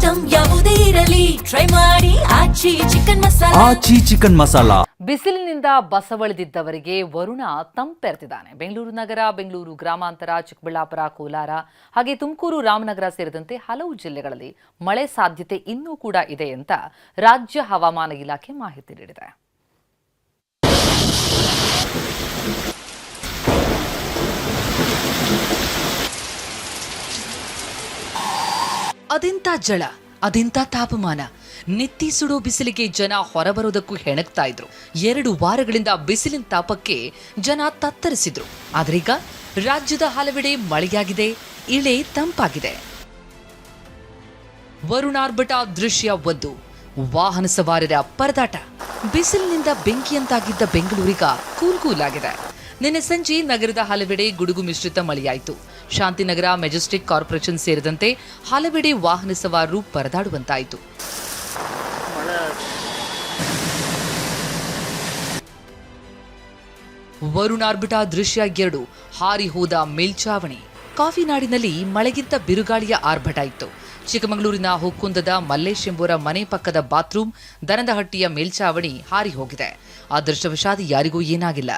Item ಯಾವುದೇ ಇರಲಿ try ಮಾಡಿ ಆಚಿ ಚಿಕನ್ ಮಸಾಲಾ. ಬಿಸಿಲಿನಿಂದ ಬಸವಳಿದಿದ್ದವರಿಗೆ ವರುಣ ತಂಪೆರೆದಿದ್ದಾನೆ. ಬೆಂಗಳೂರು ನಗರ, ಬೆಂಗಳೂರು ಗ್ರಾಮಾಂತರ, ಚಿಕ್ಕಬಳ್ಳಾಪುರ, ಕೋಲಾರ ಹಾಗೆ ತುಮಕೂರು, ರಾಮನಗರ ಸೇರಿದಂತೆ ಹಲವು ಜಿಲ್ಲೆಗಳಲ್ಲಿ ಮಳೆ ಸಾಧ್ಯತೆ ಇನ್ನೂ ಕೂಡ ಇದೆ ಅಂತ ರಾಜ್ಯ ಹವಾಮಾನ ಇಲಾಖೆ ಮಾಹಿತಿ ನೀಡಿದೆ. ಅದೆಂಥ ಜಳ, ಅದೆಂಥ ತಾಪಮಾನ. ನೆತ್ತಿ ಸುಡೋ ಬಿಸಿಲಿಗೆ ಜನ ಹೊರಬರೋದಕ್ಕೂ ಹೆಣಗ್ತಾ ಇದ್ರು. 2 ವಾರಗಳಿಂದ ಬಿಸಿಲಿನ ತಾಪಕ್ಕೆ ಜನ ತತ್ತರಿಸಿದ್ರು. ಆದ್ರೀಗ ರಾಜ್ಯದ ಹಲವೆಡೆ ಮಳೆಯಾಗಿದೆ, ಇಳೆ ತಂಪಾಗಿದೆ. ವರುಣಾರ್ಭಟ ದೃಶ್ಯ 1. ವಾಹನ ಸವಾರರ ಪರದಾಟ. ಬಿಸಿಲಿನಿಂದ ಬೆಂಕಿಯಂತಾಗಿದ್ದ ಬೆಂಗಳೂರಿಗ ಕೂಲಾಗಿದೆ. ನಿನ್ನೆ ಸಂಜೆ ನಗರದ ಹಲವೆಡೆ ಗುಡುಗು ಮಿಶ್ರಿತ ಮಳೆಯಾಯಿತು. ಶಾಂತಿನಗರ, ಮೆಜೆಸ್ಟಿಕ್ ಕಾರ್ಪೊರೇಷನ್ ಸೇರಿದಂತೆ ಹಲವೆಡೆ ವಾಹನ ಸವಾರರು ಪರದಾಡುವಂತಾಯಿತು. ವರುಣಾರ್ಭಟ ದೃಶ್ಯ 2. ಹಾರಿ ಹೋದ ಮೇಲ್ಚಾವಣಿ. ಕಾಫಿನಾಡಿನಲ್ಲಿ ಮಳೆಗಿಂತ ಬಿರುಗಾಳಿಯ ಆರ್ಭಟ ಇತ್ತು. ಚಿಕ್ಕಮಗಳೂರಿನ ಹುಕ್ಕುಂದದ ಮಲ್ಲೇಶ್ ಎಂಬುವರ ಮನೆ ಪಕ್ಕದ ಬಾತ್ರೂಮ್ ದನದಹಟ್ಟಿಯ ಮೇಲ್ಚಾವಣಿ ಹಾರಿ ಹೋಗಿದೆ. ಅದೃಷ್ಟವಶಾತ್ ಯಾರಿಗೂ ಏನಾಗಿಲ್ಲ.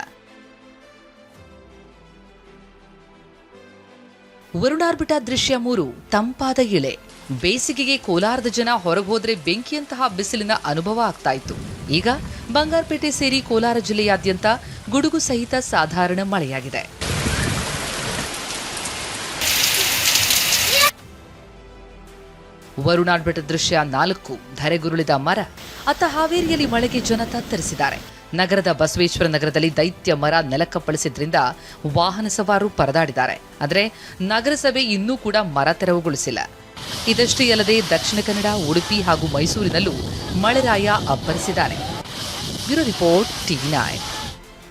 ವರುಣಾರ್ಭಟ ದೃಶ್ಯ 3. ತಂಪಾದ ಇಳೆ. ಬೇಸಿಗೆಗೆ ಕೋಲಾರದ ಜನ ಹೊರಗೆ ಹೋದ್ರೆ ಬೆಂಕಿಯಂತಹ ಬಿಸಿಲಿನ ಅನುಭವ ಆಗ್ತಾ ಇತ್ತು. ಈಗ ಬಂಗಾರಪೇಟೆ ಸೇರಿ ಕೋಲಾರ ಜಿಲ್ಲೆಯಾದ್ಯಂತ ಗುಡುಗು ಸಹಿತ ಸಾಧಾರಣ ಮಳೆಯಾಗಿದೆ. ವರುಣಾರ್ಭಟ ದೃಶ್ಯ 4. ಧರೆಗುರುಳಿದ ಮರ. ಅತ್ತ ಹಾವೇರಿಯಲ್ಲಿ ಮಳೆಗೆ ಜನ ತತ್ತರಿಸಿದ್ದಾರೆ. ನಗರದ ಬಸವೇಶ್ವರ ನಗರದಲ್ಲಿ ದೈತ್ಯ ಮರ ನೆಲಕ್ಕಪ್ಪಳಿಸಿದ್ರಿಂದ ವಾಹನ ಸವಾರರು ಪರದಾಡಿದ್ದಾರೆ. ಆದರೆ ನಗರಸಭೆ ಇನ್ನೂ ಕೂಡ ಮರ ತೆರವುಗೊಳಿಸಿಲ್ಲ. ಇದಷ್ಟೇ ಅಲ್ಲದೆ ದಕ್ಷಿಣ ಕನ್ನಡ, ಉಡುಪಿ ಹಾಗೂ ಮೈಸೂರಿನಲ್ಲೂ ಮಳೆರಾಯ ಅಬ್ಬರಿಸಿದ್ದಾರೆ. Bureau report, TV9.